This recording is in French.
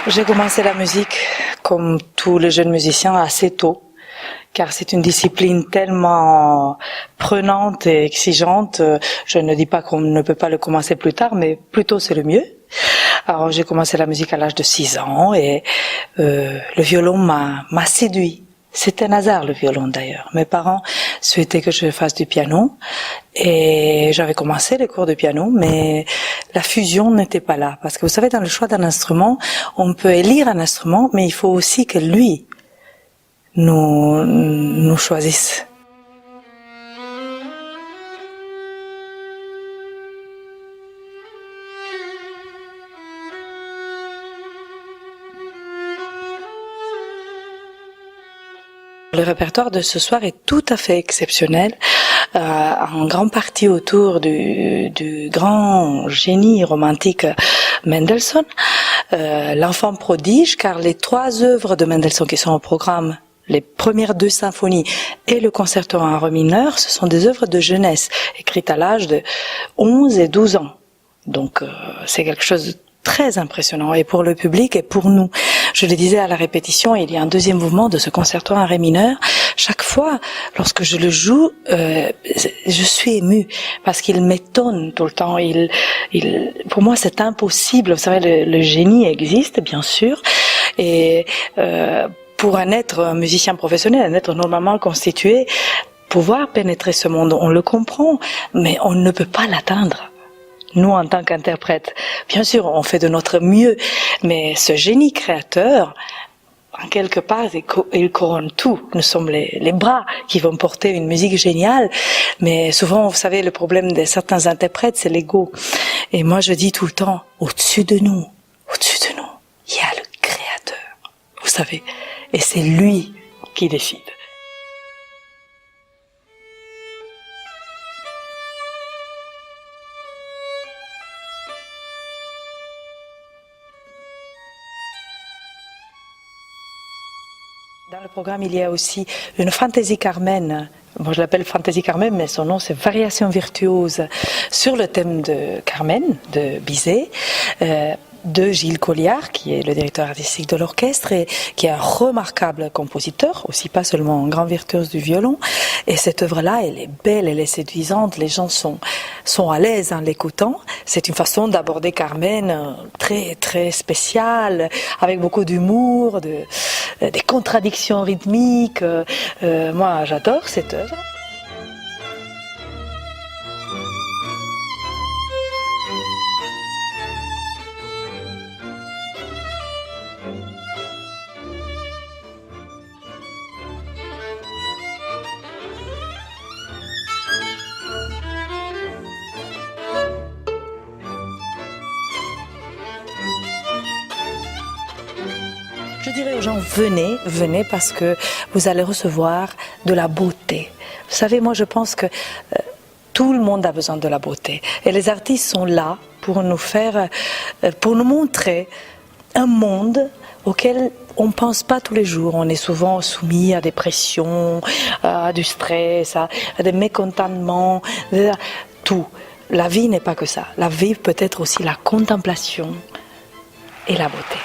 J'ai commencé la musique, comme tous les jeunes musiciens, assez tôt, car c'est une discipline tellement prenante et exigeante. Je ne dis pas qu'on ne peut pas le commencer plus tard, mais plus tôt c'est le mieux. Alors j'ai commencé la musique à l'âge de 6 ans et le violon m'a séduit. C'est un hasard le violon d'ailleurs. Mes parents souhaitaient que je fasse du piano et j'avais commencé les cours de piano, mais la fusion n'était pas là. Parce que vous savez, dans le choix d'un instrument, on peut élire un instrument, mais il faut aussi que lui nous choisisse. Le répertoire de ce soir est tout à fait exceptionnel, en grande partie autour du grand génie romantique Mendelssohn, l'enfant prodige, car les 3 œuvres de Mendelssohn qui sont au programme, les premières 2 symphonies et le concerto en ré mineur, ce sont des œuvres de jeunesse, écrites à l'âge de 11 et 12 ans. Donc c'est quelque chose de très impressionnant, et pour le public et pour nous. Je le disais à la répétition, il y a un deuxième mouvement de ce concerto en ré mineur. Chaque fois, lorsque je le joue, je suis émue, parce qu'il m'étonne tout le temps. Pour moi, c'est impossible. Vous savez, le génie existe, bien sûr, et pour un musicien professionnel, un être normalement constitué, pouvoir pénétrer ce monde, on le comprend, mais on ne peut pas l'atteindre. Nous, en tant qu'interprètes, bien sûr, on fait de notre mieux, mais ce génie créateur, en quelque part, il couronne tout. Nous sommes les bras qui vont porter une musique géniale, mais souvent, vous savez, le problème de certains interprètes, c'est l'ego. Et moi, je dis tout le temps, au-dessus de nous, il y a le créateur, vous savez, et c'est lui qui décide. Dans le programme, il y a aussi une fantaisie Carmen. Bon, je l'appelle fantaisie Carmen, mais son nom c'est Variation virtuose sur le thème de Carmen, de Bizet, de Gilles Colliard, qui est le directeur artistique de l'orchestre et qui est un remarquable compositeur, aussi pas seulement un grand virtuose du violon. Et cette œuvre-là, elle est belle, elle est séduisante, les gens sont à l'aise en l'écoutant. C'est une façon d'aborder Carmen très, très spéciale, avec beaucoup d'humour, des contradictions rythmiques. Moi, j'adore cette œuvre. Je dirais aux gens, venez parce que vous allez recevoir de la beauté. Vous savez, moi je pense que tout le monde a besoin de la beauté. Et les artistes sont là pour nous montrer un monde auquel on ne pense pas tous les jours. On est souvent soumis à des pressions, à du stress, à des mécontentements, tout. La vie n'est pas que ça. La vie peut être aussi la contemplation et la beauté.